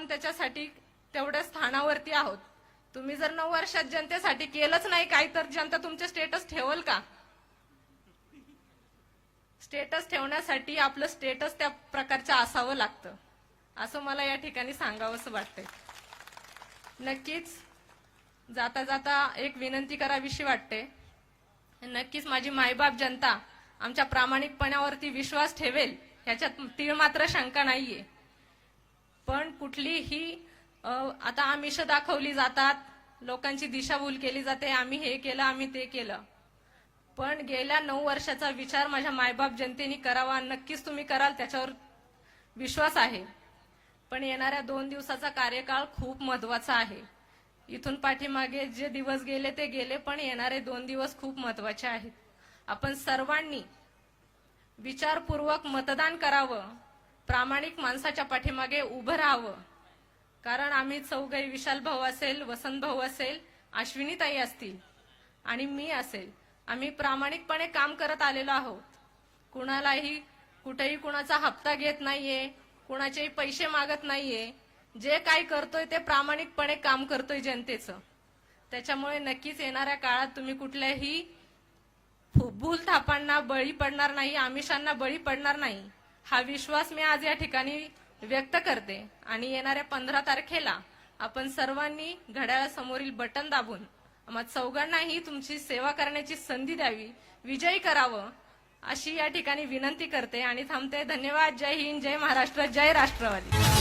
आपण त्याच्यासाठी तेवढ्या स्थानावरती आहोत. तुम्ही जर 9 वर्षात जनतेसाठी केलंच नाही काही, तर जनता तुमचे स्टेटस ठेवल का? स्टेटस ठेवण्यासाठी आपलं स्टेटस त्या प्रकारचं असावं लागतं, असं मला या ठिकाणी सांगावंसं वाटतंय. नक्कीच जाता जाता एक विनंती करावीशी वाटते. नक्कीच माझी मायबाप जनता आमच्या प्रामाणिकपणावरती विश्वास ठेवेल ह्याच्यात तीळ मात्र शंका नाहीये. पण कुठलीही आता आमिष दाखवली जातात, लोकांची दिशाभूल केली जाते, आम्ही हे केलं आम्ही ते केलं. पण गेल्या 9 वर्षाचा विचार माझ्या मायबाप जनतेने करावा. नक्कीच तुम्ही कराल त्याच्यावर विश्वास आहे. पण येणाऱ्या 2 दिवसाचा कार्यकाळ खूप महत्वाचा आहे. इथून पाठीमागे जे दिवस गेले ते गेले, पण येणारे 2 दिवस खूप महत्वाचे आहेत. आपण सर्वांनी विचारपूर्वक मतदान करावं, प्रामाणिक माणसाच्या पाठीमागे उभं राहावं. कारण आम्ही चौघही, विशाल भाऊ असेल, वसंत भाऊ असेल, अश्विनीताई असतील आणि मी असेल, आम्ही प्रामाणिकपणे काम करत आलेलो आहोत. कुणालाही कुठेही कुणाचा हप्ता घेत नाहीये, कुणाचेही पैसे मागत नाहीये. जे काय करतोय ते प्रामाणिकपणे काम करतोय जनतेचं. त्याच्यामुळे नक्कीच येणाऱ्या काळात तुम्ही कुठल्याही भूल थापांना बळी पडणार नाही, आमिषांना बळी पडणार नाही, हा विश्वास मी आज या ठिकाणी व्यक्त करते. आणि येणाऱ्या 15 तारखेला आपण सर्वांनी घड्याळासमोरील बटन दाबून आम्हा चौघांनाही तुमची सेवा करण्याची संधी द्यावी, विजयी करावं अशी या ठिकाणी विनंती करते आणि थांबते. धन्यवाद. जय हिंद, जय महाराष्ट्र, जय राष्ट्रवादी.